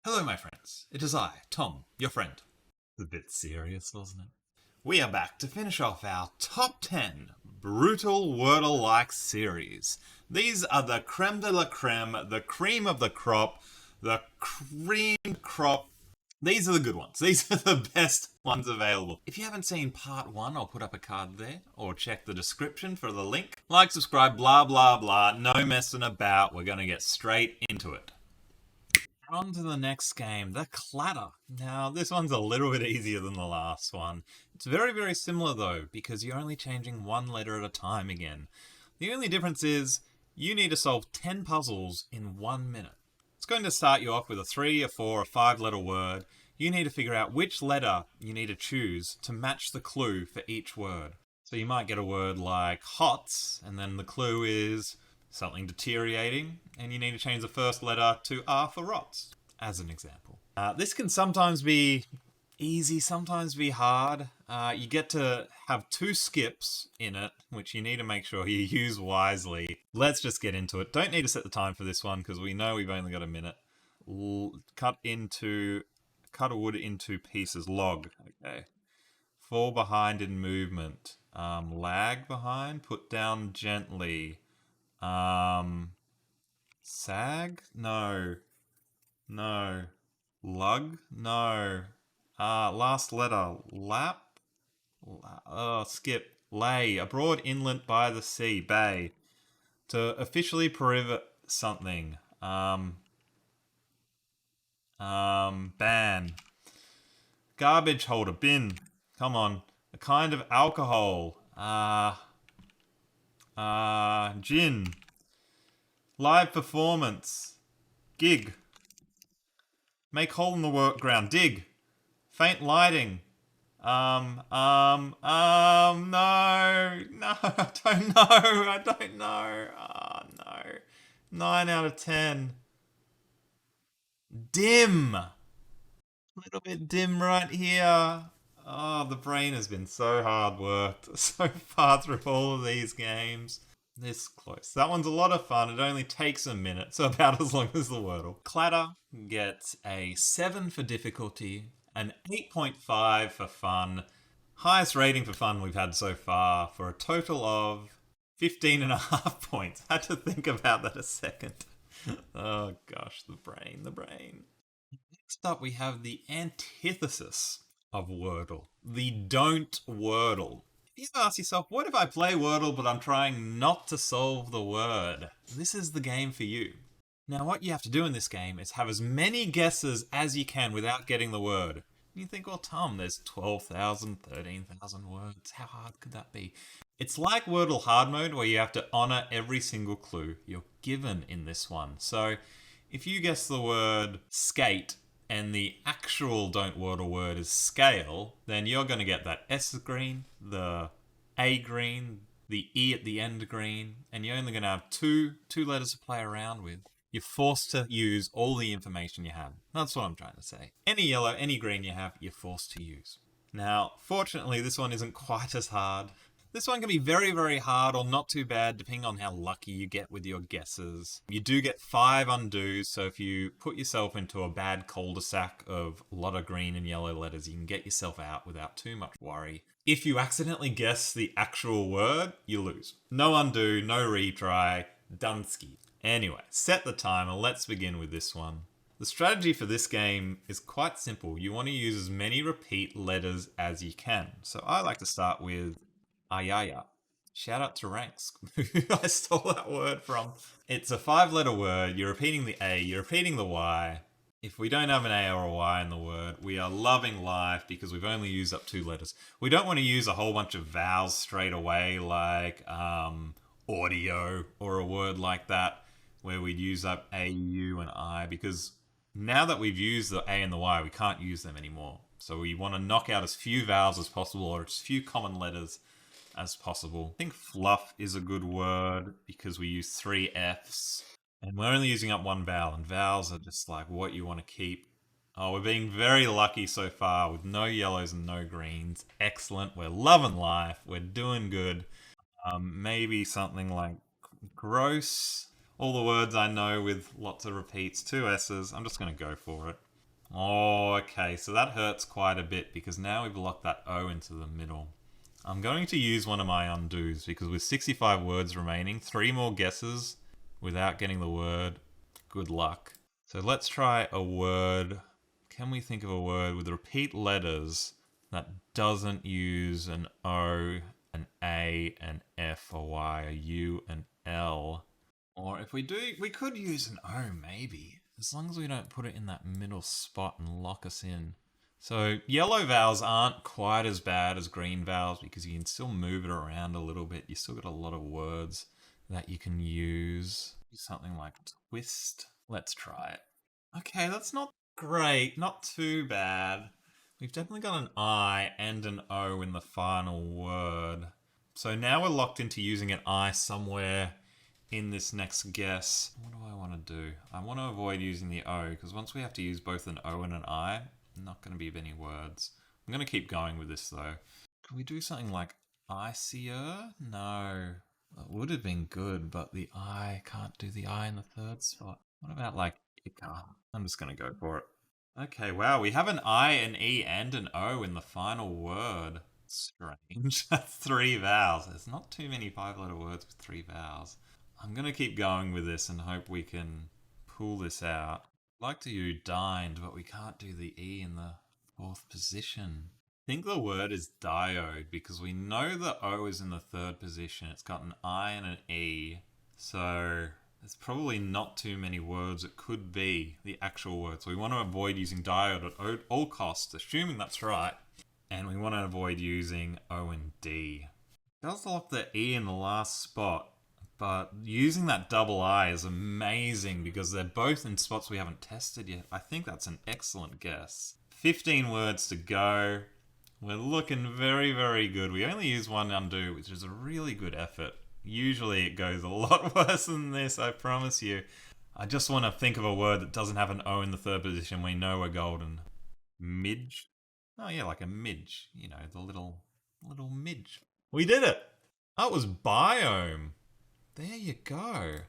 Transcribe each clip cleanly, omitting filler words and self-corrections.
Hello, my friends. It is I, Tom, your friend. A bit serious, wasn't it? We are back to finish off our top 10 brutal Wordle-like series. These are the creme de la creme, the cream of the crop, the cream crop. These are the good ones. These are the best ones available. If you haven't seen part 1, I'll put up a card there, or check the description for the link. Like, subscribe, blah, blah, blah. No messing about. We're going to get straight into it. On to the next game, the Cladder. Now, this one's a little bit easier than the last one. It's very, very similar though, because you're only changing one letter at a time again. The only difference is, you need to solve 10 puzzles in 1 minute. It's going to start you off with a 3, a 4, a 5 letter word. You need to figure out which letter you need to choose to match the clue for each word. So you might get a word like hots, and then the clue is something deteriorating, and you need to change the first letter to R for rots, as an example. This can sometimes be easy, sometimes be hard. You get to have 2 skips in it, which you need to make sure you use wisely. Let's just get into it. Don't need to set the time for this one, because we know we've only got a minute. Cut a wood into pieces. Log. Okay. Fall behind in movement. Lag behind. Put down gently. Sag? No. No. Lug? No. Last letter. Lap? Skip. Lay. Abroad inland by the sea. Bay. To officially prove something. Ban. Garbage holder. Bin. Come on. A kind of alcohol. Gin. Live performance. Gig. Make hole in the ground. Dig. Faint lighting. No. No, I don't know. I don't know. Oh, no. 9 out of 10. Dim. A little bit dim right here. Oh, the brain has been so hard worked so far through all of these games. This close. That one's a lot of fun. It only takes a minute, so about as long as the Wordle. Cladder gets a 7 for difficulty, an 8.5 for fun. Highest rating for fun we've had so far, for a total of 15.5 points. Had to think about that a second. Oh gosh, the brain. Next up we have the antithesis of Wordle. The don't Wordle. You ask yourself, what if I play Wordle but I'm trying not to solve the word? This is the game for you. Now what you have to do in this game is have as many guesses as you can without getting the word. And you think, well, Tom, there's 12,000, 13,000 words. How hard could that be? It's like Wordle hard mode where you have to honour every single clue you're given in this one. So if you guess the word skate and the actual don't Wordle word is scale, then you're going to get that S green, the A green, the E at the end green, and you're only going to have two letters to play around with. You're forced to use all the information you have. That's what I'm trying to say. Any yellow, any green you have, you're forced to use. Now, fortunately, this one isn't quite as hard. This one can be very, very hard or not too bad, depending on how lucky you get with your guesses. You do get 5 undos, so if you put yourself into a bad cul-de-sac of a lot of green and yellow letters, you can get yourself out without too much worry. If you accidentally guess the actual word, you lose. No undo, no retry, Dunsky. Anyway, set the timer, let's begin with this one. The strategy for this game is quite simple. You want to use as many repeat letters as you can. So I like to start with Ayaya. Shout out to Ranks, who I stole that word from. It's a 5-letter word. You're repeating the A, you're repeating the Y. If we don't have an A or a Y in the word, we are loving life because we've only used up 2 letters. We don't want to use a whole bunch of vowels straight away, like audio or a word like that, where we'd use up A, U, and I, because now that we've used the A and the Y, we can't use them anymore. So we want to knock out as few vowels as possible, or as few common letters as possible. I think fluff is a good word because we use 3 Fs. And we're only using up 1 vowel, and vowels are just like what you want to keep. Oh, we're being very lucky so far with no yellows and no greens. Excellent. We're loving life. We're doing good. Maybe something like gross. All the words I know with lots of repeats, 2 S's. I'm just going to go for it. Oh, okay, so that hurts quite a bit because now we've locked that O into the middle. I'm going to use one of my undos because with 65 words remaining, 3 more guesses without getting the word. Good luck. So let's try a word. Can we think of a word with repeat letters that doesn't use an O, an A, an F, a Y, a U, an L? Or if we do, we could use an O maybe, as long as we don't put it in that middle spot and lock us in. So yellow vowels aren't quite as bad as green vowels because you can still move it around a little bit. You still got a lot of words that you can use. Something like twist. Let's try it. Okay, that's not great. Not too bad. We've definitely got an I and an O in the final word. So now we're locked into using an I somewhere in this next guess. What do I want to do? I want to avoid using the O because once we have to use both an O and an I, not going to be many words. I'm going to keep going with this though. Can we do something like icier? No. It would have been good, but the I can't do the I in the third spot. What about like Ica? I'm just going to go for it. Okay, wow, we have an I, an E, and an O in the final word. Strange. That's 3 vowels. There's not too many 5-letter words with 3 vowels. I'm going to keep going with this and hope we can pull this out. I'd like to do dined, but we can't do the E in the fourth position. I think the word is diode because we know the O is in the third position. It's got an I and an E. So there's probably not too many words it could be, the actual word. So we want to avoid using diode at all costs, assuming that's right. And we want to avoid using O and D. It does lock the E in the last spot, but using that double I is amazing because they're both in spots we haven't tested yet. I think that's an excellent guess. 15 words to go. We're looking very, very good. We only use one undo, which is a really good effort. Usually it goes a lot worse than this, I promise you. I just want to think of a word that doesn't have an O in the third position. We know we're golden. Midge? Oh yeah, like a midge. You know, the little midge. We did it! That was biome. There you go.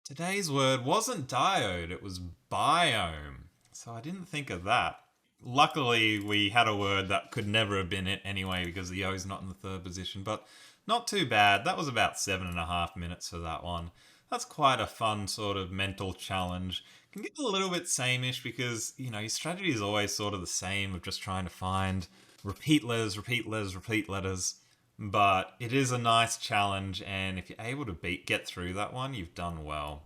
Today's word wasn't diode, it was biome. So I didn't think of that. Luckily, we had a word that could never have been it anyway because the O's not in the third position, but not too bad. That was about 7.5 minutes for that one. That's quite a fun sort of mental challenge. Can get a little bit sameish because, you know, your strategy is always sort of the same of just trying to find repeat letters, repeat letters, repeat letters. But it is a nice challenge, and if you're able to get through that one, you've done well.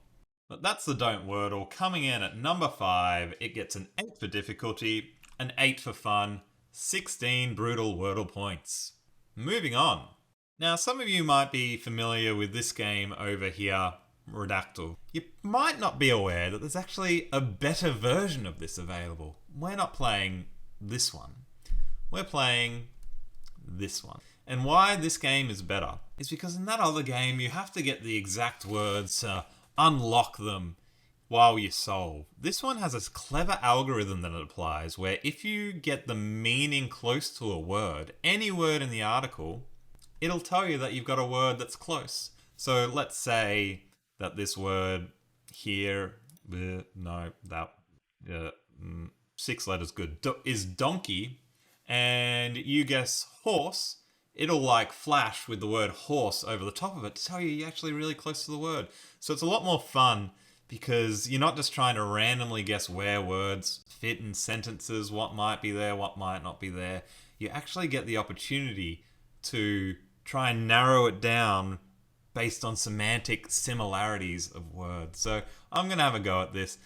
But that's the Don't Wordle. Coming in at number 5, it gets an 8 for difficulty, an 8 for fun, 16 brutal Wordle points. Moving on. Now, some of you might be familiar with this game over here, Redactyl. You might not be aware that there's actually a better version of this available. We're not playing this one. We're playing this one. And why this game is better is because in that other game you have to get the exact words to unlock them while you solve. This one has a clever algorithm that it applies where if you get the meaning close to a word, any word in the article, it'll tell you that you've got a word that's close. So let's say that this word here, no, that 6 letters good, is donkey, and you guess horse, it'll like flash with the word horse over the top of it to tell you're actually really close to the word. So it's a lot more fun because you're not just trying to randomly guess where words fit in sentences, what might be there, what might not be there. You actually get the opportunity to try and narrow it down based on semantic similarities of words. So I'm going to have a go at this.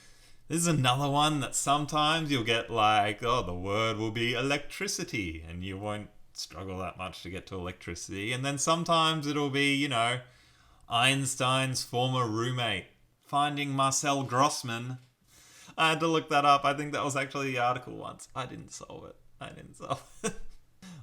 This is another one that sometimes you'll get like, oh, the word will be electricity, and you won't struggle that much to get to electricity. And then sometimes it'll be, you know, Einstein's former roommate finding Marcel Grossman. I had to look that up. I think that was actually the article once. I didn't solve it.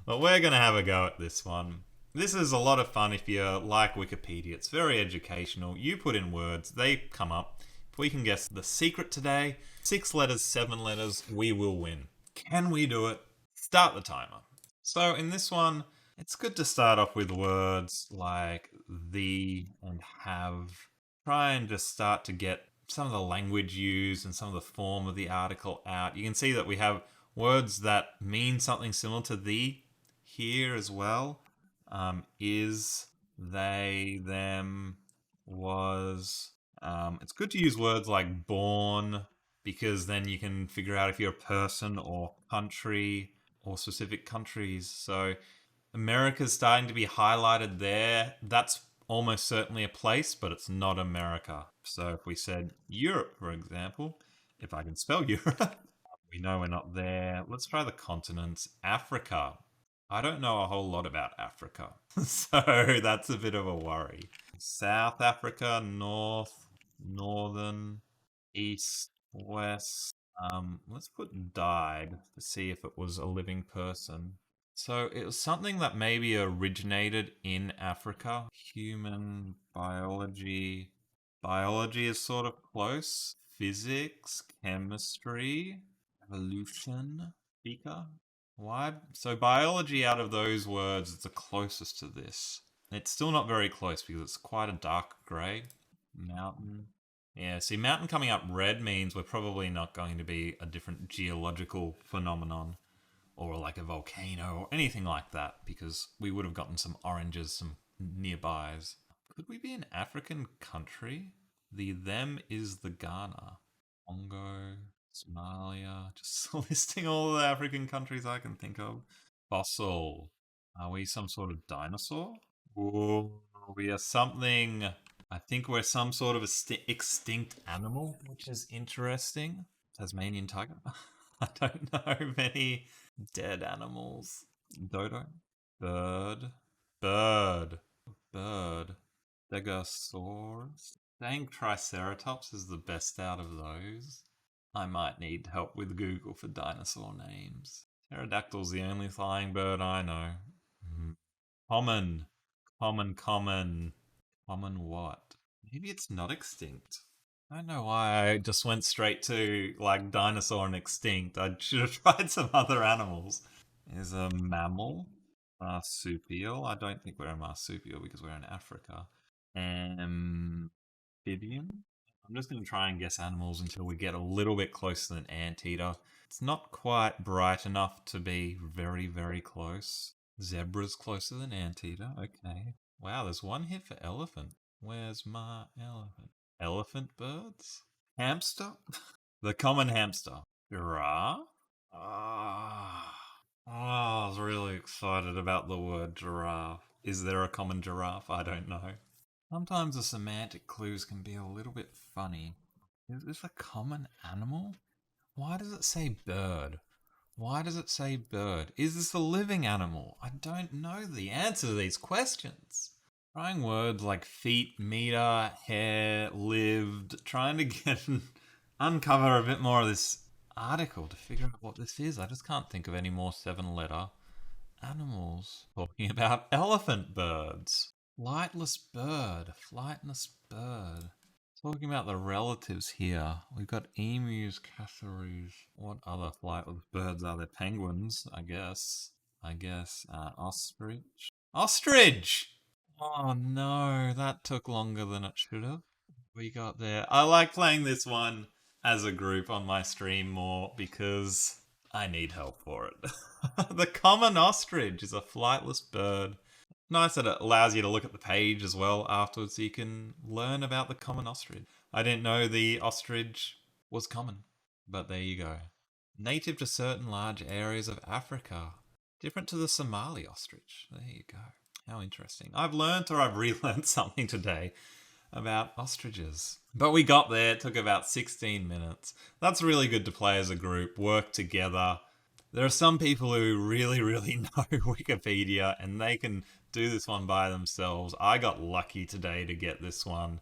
But we're going to have a go at this one. This is a lot of fun if you like Wikipedia. It's very educational. You put in words, they come up. If we can guess the secret today, 6 letters, 7 letters, we will win. Can we do it? Start the timer. So in this one, it's good to start off with words like the and have. Try and just start to get some of the language used and some of the form of the article out. You can see that we have words that mean something similar to the here as well. Is, they, them, was. It's good to use words like born because then you can figure out if you're a person or country or specific countries. So America's starting to be highlighted there. That's almost certainly a place, but it's not America. So if we said Europe, for example, if I can spell Europe, we know we're not there. Let's try the continents. Africa. I don't know a whole lot about Africa, so that's a bit of a worry. South Africa, North, Northern, East, West. Let's put died to see if it was a living person. So it was something that maybe originated in Africa. Human biology. Biology is sort of close. Physics, chemistry, evolution, speaker. Why? So biology out of those words is the closest to this. It's still not very close because it's quite a dark grey. Mountain. Yeah, see, mountain coming up red means we're probably not going to be a different geological phenomenon or like a volcano or anything like that because we would have gotten some oranges, some nearbys. Could we be an African country? The them is the Ghana. Congo, Somalia, just listing all the African countries I can think of. Fossil. Are we some sort of dinosaur? Or we are something. I think we're some sort of extinct animal, which is interesting. Tasmanian tiger. I don't know many dead animals. Dodo. Bird. Bird. Bird. Stegosaurus. I think Triceratops is the best out of those. I might need help with Google for dinosaur names. Pterodactyl's the only flying bird I know. Common. Common. Common what? Maybe it's not extinct. I don't know why I just went straight to like dinosaur and extinct. I should have tried some other animals. Is a mammal. Marsupial. I don't think we're a marsupial because we're in Africa. Amphibian. I'm just going to try and guess animals until we get a little bit closer than anteater. It's not quite bright enough to be very, very close. Zebra's closer than anteater. Okay. Wow, there's one hit for elephant. Where's my elephant? Elephant birds? Hamster? The common hamster. Giraffe? Ah. Oh, I was really excited about the word giraffe. Is there a common giraffe? I don't know. Sometimes the semantic clues can be a little bit funny. Is this a common animal? Why does it say bird? Why does it say bird? Is this a living animal? I don't know the answer to these questions. Trying words like feet, meter, hair, lived, trying to uncover a bit more of this article to figure out what this is. I just can't think of any more 7-letter animals. Talking about elephant birds. Flightless bird. Flightless bird. Talking about the relatives here. We've got emus, kangaroos. What other flightless birds are there? Penguins, I guess. Ostrich. Ostrich! Oh no, that took longer than it should have. We got there. I like playing this one as a group on my stream more because I need help for it. The common ostrich is a flightless bird. Nice that it allows you to look at the page as well afterwards so you can learn about the common ostrich. I didn't know the ostrich was common, but there you go. Native to certain large areas of Africa. Different to the Somali ostrich. There you go. How interesting. I've learnt or I've relearnt something today about ostriches. But we got there. It took about 16 minutes. That's really good to play as a group, work together. There are some people who really, really know Wikipedia and they can do this one by themselves. I got lucky today to get this one,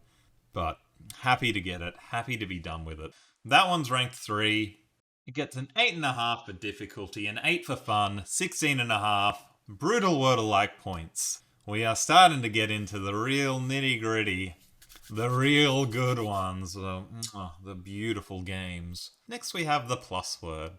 but happy to get it. Happy to be done with it. That one's ranked 3. It gets an 8.5 for difficulty, an 8 for fun, 16.5 brutal Wordle-like points. We are starting to get into the real nitty-gritty, the real good ones, the beautiful games. Next we have the Plusword.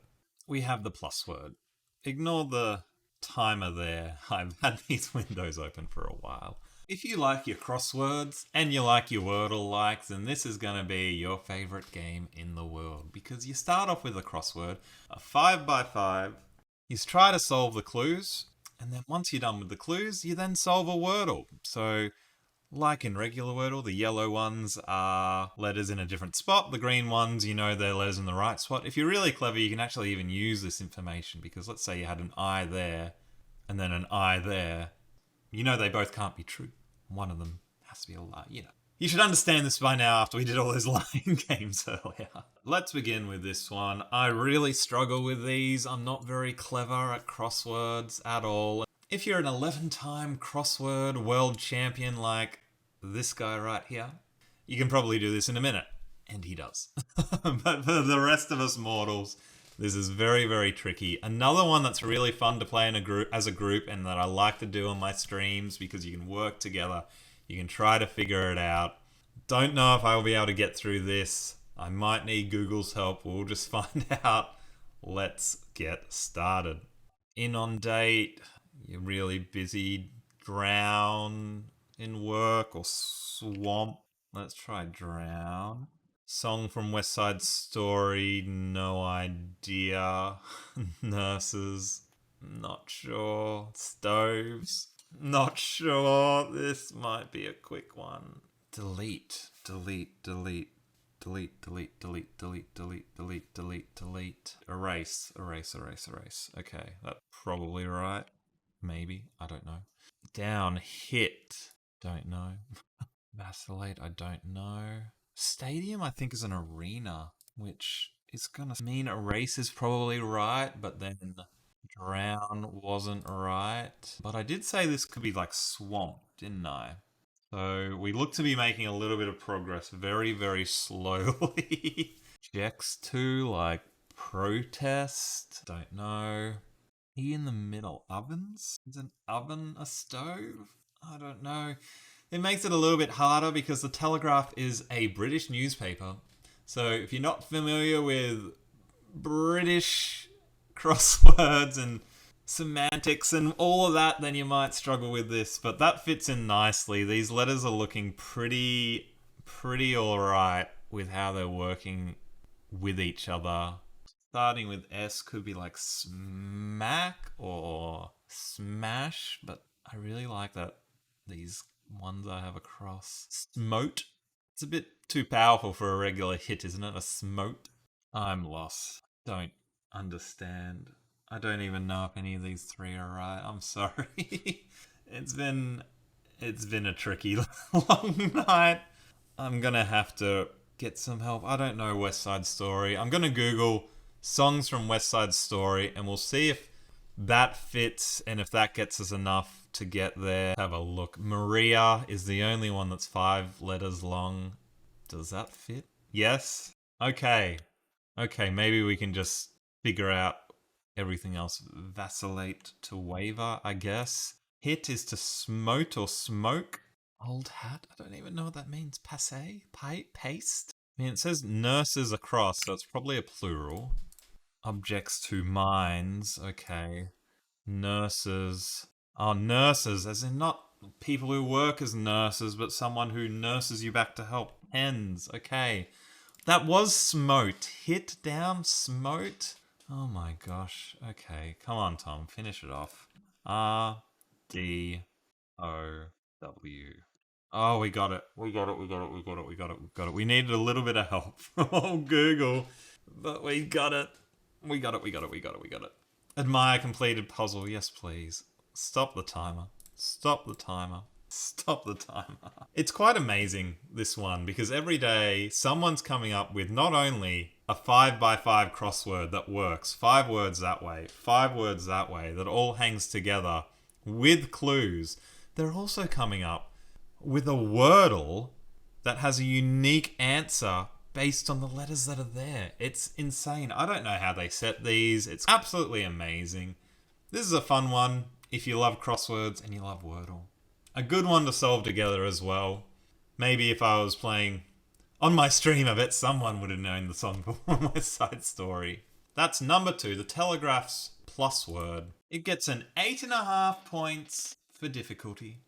We have the Plusword. Ignore the timer there. I've had these windows open for a while. If you like your crosswords and you like your Wordle likes, then this is going to be your favourite game in the world. Because you start off with a crossword, a 5x5, you try to solve the clues, and then once you're done with the clues, you then solve a Wordle. So, like in regular Wordle, the yellow ones are letters in a different spot. The green ones, you know they're letters in the right spot. If you're really clever, you can actually even use this information, because let's say you had an I there, and then an I there. You know they both can't be true. One of them has to be a lie, you know. You should understand this by now after we did all those lying games earlier. Let's begin with this one. I really struggle with these. I'm not very clever at crosswords at all. If you're an 11-time crossword world champion like this guy right here, you can probably do this in a minute. And he does. But for the rest of us mortals, this is very, very tricky. Another one that's really fun to play in a group as a group, and that I like to do on my streams because you can work together. You can try to figure it out. Don't know if I will be able to get through this. I might need Google's help. We'll just find out. Let's get started. Inundate. You're really busy. Drown in work, or swamp. Let's try drown. Song from West Side Story, no idea. Nurses, not sure. Stoves, not sure. This might be a quick one. Delete, delete, delete, delete, delete, delete, delete, delete, delete, delete, delete. Erase, erase, erase, erase. Okay, that's probably right. Maybe, I don't know. Down, hit, don't know. Vacillate, I don't know. Stadium, I think, is an arena, which is gonna mean erase is probably right, but then drown wasn't right. But I did say this could be like swamp, didn't I? So we look to be making a little bit of progress very, very slowly. Checks to like protest, don't know. E in the middle, ovens? Is an oven a stove? I don't know. It makes it a little bit harder because the Telegraph is a British newspaper. So if you're not familiar with British crosswords and semantics and all of that, then you might struggle with this. But that fits in nicely. These letters are looking pretty alright with how they're working with each other. Starting with S could be like smack or smash, but I really like that these ones I have across. Smote. It's a bit too powerful for a regular hit, isn't it? A smote. I'm lost. Don't understand. I don't even know if any of these three are right. I'm sorry. it's been a tricky long night. I'm gonna have to get some help. I don't know West Side Story. I'm gonna Google songs from West Side Story and we'll see if that fits and if that gets us enough to get there. Have a look. Maria is the only one that's 5 letters long. Does that fit? Yes? Okay. Okay, maybe we can just figure out everything else. Vacillate to waver, I guess. Hit is to smote or smoke. Old hat? I don't even know what that means. Passe? Paste? I mean, it says nurses across, so it's probably a plural. Objects to minds. Okay. Nurses. Oh, nurses, as in not people who work as nurses, but someone who nurses you back to help. Hens. Okay. That was smote. Hit down, smote. Oh my gosh. Okay. Come on, Tom. Finish it off. R-D-O-W. Oh, we got it. We got it. We needed a little bit of help from Google, but we got it. We got it. Admire completed puzzle. Yes, please. Stop the timer. It's quite amazing, this one, because every day someone's coming up with not only a 5x5 crossword that works, 5 words that way, 5 words that way, that all hangs together with clues. They're also coming up with a Wordle that has a unique answer based on the letters that are there. It's insane. I don't know how they set these. It's absolutely amazing. This is a fun one if you love crosswords and you love Wordle. A good one to solve together as well. Maybe if I was playing on my stream, I bet someone would have known the song from West Side Story. That's number 2, the Telegraph's Plusword. It gets an 8.5 points for difficulty.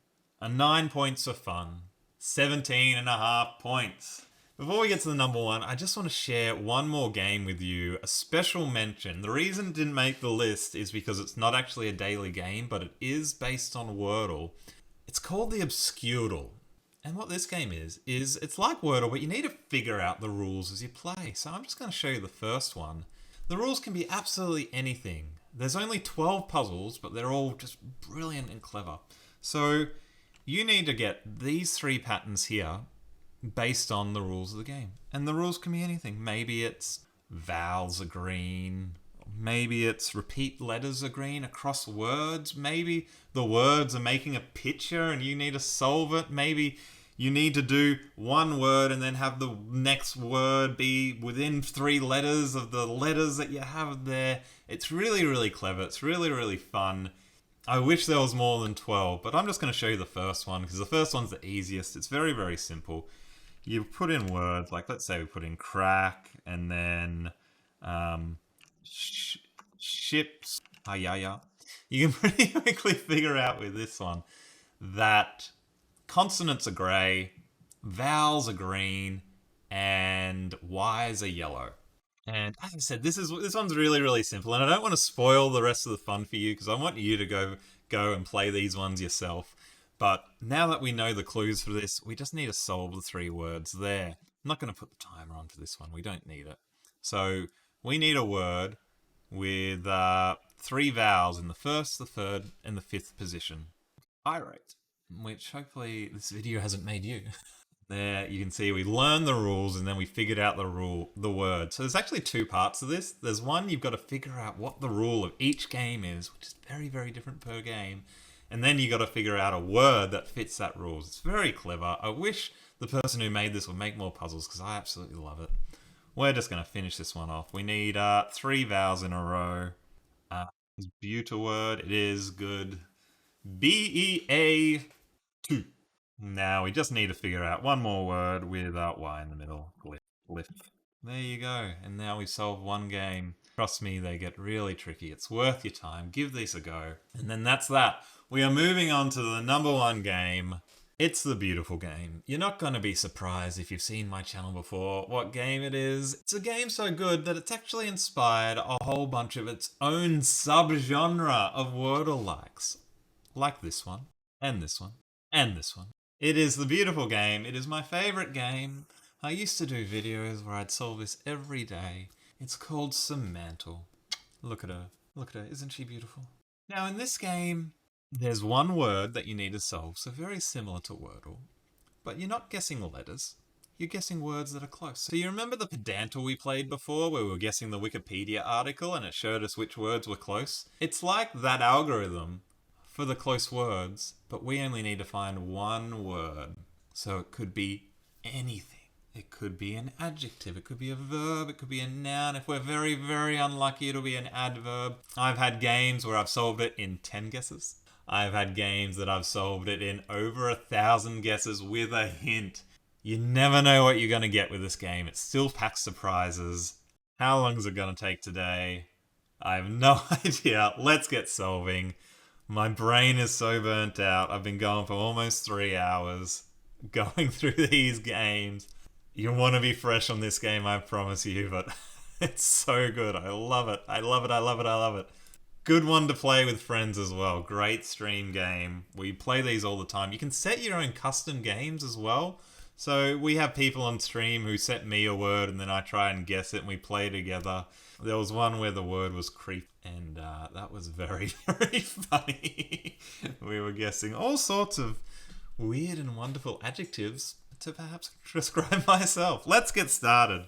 A 9 points for fun. 17.5 points. Before we get to the number one, I just want to share one more game with you. A special mention. The reason it didn't make the list is because it's not actually a daily game, but it is based on Wordle. It's called the Obscurdle. And what this game is it's like Wordle, but you need to figure out the rules as you play. So I'm just going to show you the first one. The rules can be absolutely anything. There's only 12 puzzles, but they're all just brilliant and clever. So you need to get these 3 patterns here based on the rules of the game. And the rules can be anything. Maybe it's vowels are green. Maybe it's repeat letters are green across words. Maybe the words are making a picture and you need to solve it. Maybe you need to do one word and then have the next word be within 3 letters of the letters that you have there. It's really, really clever. It's really, really fun. I wish there was more than 12, but I'm just going to show you the first one because the first one's the easiest. It's very, very simple. You put in words, like let's say we put in crack and then ships. Yeah. You can pretty quickly figure out with this one that consonants are grey, vowels are green, and Y's are yellow. And as I said, this one's really, really simple, and I don't want to spoil the rest of the fun for you because I want you to go and play these ones yourself. But now that we know the clues for this, we just need to solve the 3 words there. I'm not going to put the timer on for this one. We don't need it. So we need a word with 3 vowels in the first, the third, and the 5th position. Irate, which hopefully this video hasn't made you. There you can see we learned the rules and then we figured out the word. So there's actually 2 parts of this. There's one, you've got to figure out what the rule of each game is, which is very, very different per game. And then you got to figure out a word that fits that rules. It's very clever. I wish the person who made this would make more puzzles because I absolutely love it. We're just going to finish this one off. We need 3 vowels in a row. It's Butaword. It is good. BEA2. Now we just need to figure out one more word with Y in the middle. Glyph. There you go. And now we solve one game. Trust me, they get really tricky. It's worth your time. Give these a go. And then that's that. We are moving on to the number one game. It's the beautiful game. You're not going to be surprised if you've seen my channel before what game it is. It's a game so good that it's actually inspired a whole bunch of its own subgenre of Wordle likes. Like this one, and this one, and this one. It is the beautiful game. It is my favorite game. I used to do videos where I'd solve this every day. It's called Semantle. Look at her. Look at her. Isn't she beautiful? Now in this game, there's one word that you need to solve, so very similar to Wordle. But you're not guessing letters. You're guessing words that are close. So you remember the Pedantle we played before where we were guessing the Wikipedia article and it showed us which words were close? It's like that algorithm for the close words, but we only need to find one word. So it could be anything. It could be an adjective, it could be a verb, it could be a noun. If we're very, very unlucky, it'll be an adverb. I've had games where I've solved it in 10 guesses. I've had games that I've solved it in over 1,000 guesses with a hint. You never know what you're going to get with this game. It still packs surprises. How long is it going to take today? I have no idea. Let's get solving. My brain is so burnt out. I've been going for almost 3 hours going through these games. You want to be fresh on this game, I promise you, but it's so good. I love it. I love it. I love it. I love it. Good one to play with friends as well. Great stream game. We play these all the time. You can set your own custom games as well. So we have people on stream who set me a word and then I try and guess it and we play together. There was one where the word was creep and that was very, very funny. We were guessing all sorts of weird and wonderful adjectives to perhaps describe myself. Let's get started.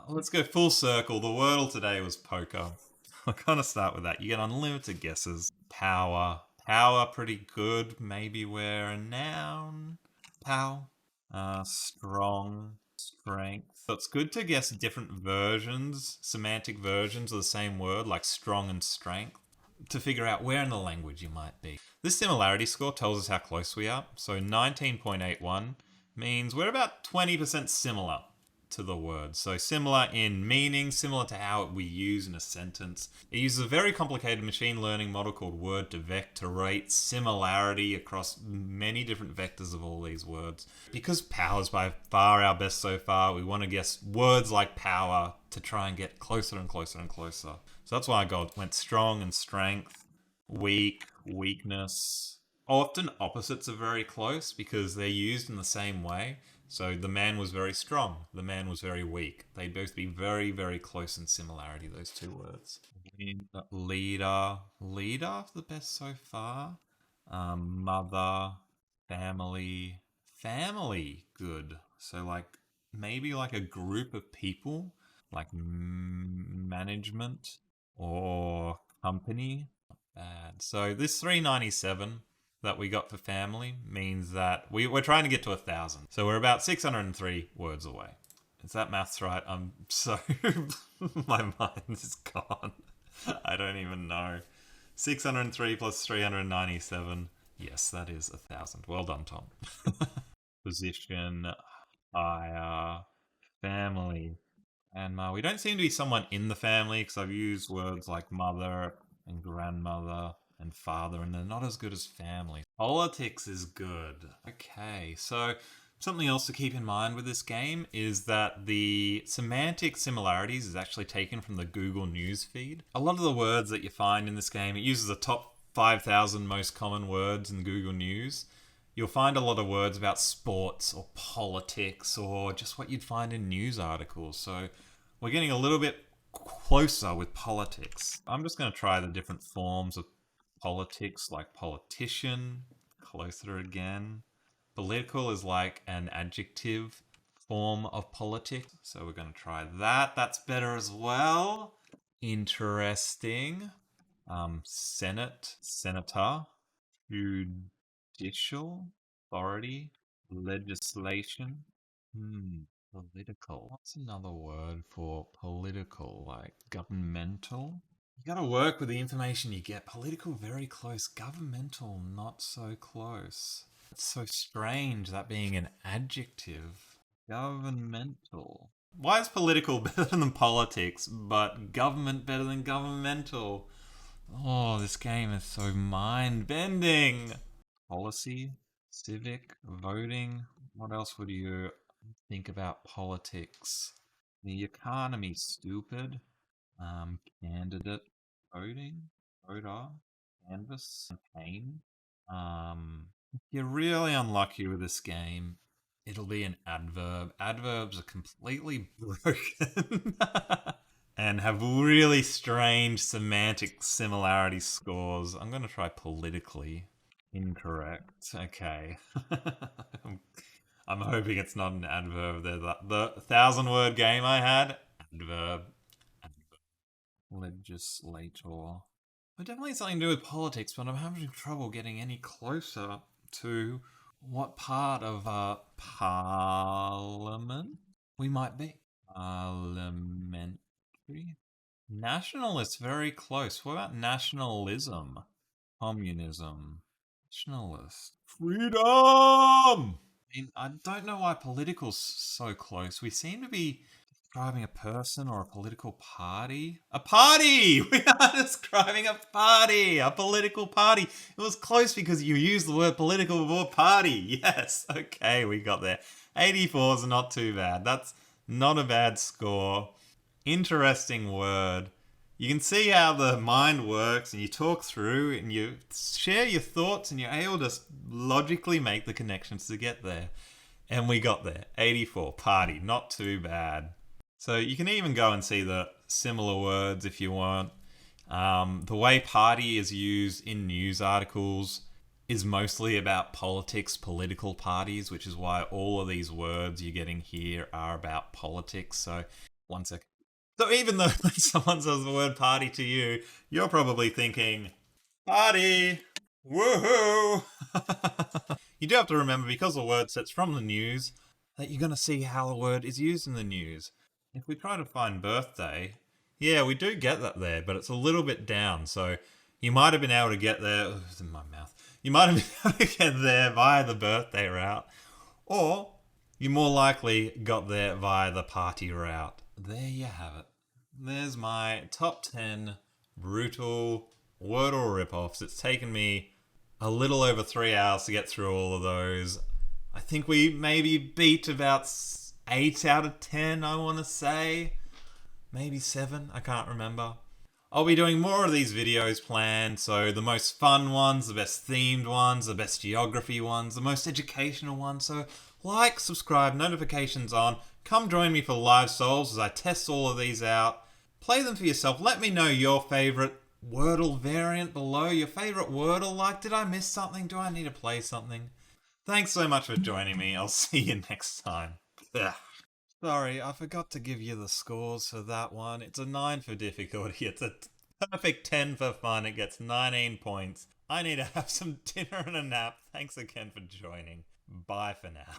Let's go full circle. The Wordle today was poker. I'm going to start with that. You get unlimited guesses. Power. Power, pretty good. Maybe we're a noun. Pow. Strong. Strength. So it's good to guess different versions, semantic versions of the same word, like strong and strength, to figure out where in the language you might be. This similarity score tells us how close we are. So 19.81 means we're about 20% similar. to the word. So similar in meaning, similar to how we use in a sentence. It uses a very complicated machine learning model called word to vec to rate similarity across many different vectors of all these words. Because power is by far our best so far, we want to guess words like power to try and get closer and closer and closer. So that's why I went strong and strength, weak, weakness. Often opposites are very close because they're used in the same way. So the man was very strong. The man was very weak. They'd both be very, very close in similarity, those two words. Leader. Leader, the best so far. Mother. Family. Family, good. So like maybe like a group of people, like management or company. Not bad. So this 397 that we got for family means that we're trying to get to 1,000. So we're about 603 words away. Is that maths right? I'm so... my mind is gone. I don't even know. 603 plus 397. Yes, that is 1,000. Well done, Tom. Position, hire, family. And we don't seem to be someone in the family because I've used words like mother and grandmother and father, and they're not as good as family. Politics is good. Okay, so something else to keep in mind with this game is that the semantic similarities is actually taken from the Google News feed. A lot of the words that you find in this game, it uses the top 5,000 most common words in Google News. You'll find a lot of words about sports or politics or just what you'd find in news articles. So we're getting a little bit closer with politics. I'm just going to try the different forms of politics, like politician, closer again. Political is like an adjective form of politics. So we're going to try that. That's better as well. Interesting. Senate, senator, judicial, authority, legislation. Political. What's another word for political? Like governmental? You gotta work with the information you get. Political, very close. Governmental, not so close. It's so strange that being an adjective. Governmental. Why is political better than politics, but government better than governmental? Oh, this game is so mind-bending. Policy, civic, voting. What else would you think about politics? The economy, stupid. Candidate, voting, voter, canvas, campaign. If you're really unlucky with this game, it'll be an adverb. Adverbs are completely broken and have really strange semantic similarity scores. I'm going to try politically. Incorrect. Okay. I'm hoping it's not an adverb there. The 1,000-word game I had, adverb. Legislator. But definitely something to do with politics, but I'm having trouble getting any closer to what part of parliament we might be. Parliamentary. Nationalist, very close. What about nationalism? Communism. Nationalist. Freedom! I don't know why political's so close. We seem to be describing a person or a political party. A party! We are describing a party! A political party. It was close because you used the word political before party. Yes, okay, we got there. 84 is not too bad. That's not a bad score. Interesting word. You can see how the mind works and you talk through and you share your thoughts and you're able to logically make the connections to get there. And we got there. 84, party. Not too bad. So you can even go and see the similar words if you want. The way party is used in news articles is mostly about politics, political parties, which is why all of these words you're getting here are about politics. So, one second. So even though someone says the word party to you, you're probably thinking, party! Woohoo! You do have to remember, because the word set's from the news, that you're going to see how the word is used in the news. If we try to find birthday, yeah, we do get that there, but it's a little bit down. So you might have been able to get there, oh, it's in my mouth. You might have been able to get there via the birthday route. Or You more likely got there via the party route. There you have it. There's my top 10 brutal Wordle ripoffs. It's taken me a little over 3 hours to get through all of those. I think we maybe beat about 8 out of 10, I want to say. Maybe 7, I can't remember. I'll be doing more of these videos planned, so the most fun ones, the best themed ones, the best geography ones, the most educational ones. So like, subscribe, notifications on. Come join me for live solves as I test all of these out. Play them for yourself. Let me know your favourite Wordle variant below. Your favourite Wordle. Like, did I miss something? Do I need to play something? Thanks so much for joining me. I'll see you next time. Ugh. Sorry, I forgot to give you the scores for that one. It's a 9 for difficulty. It's a perfect 10 for fun. It gets 19 points. I need to have some dinner and a nap. Thanks again for joining. Bye for now.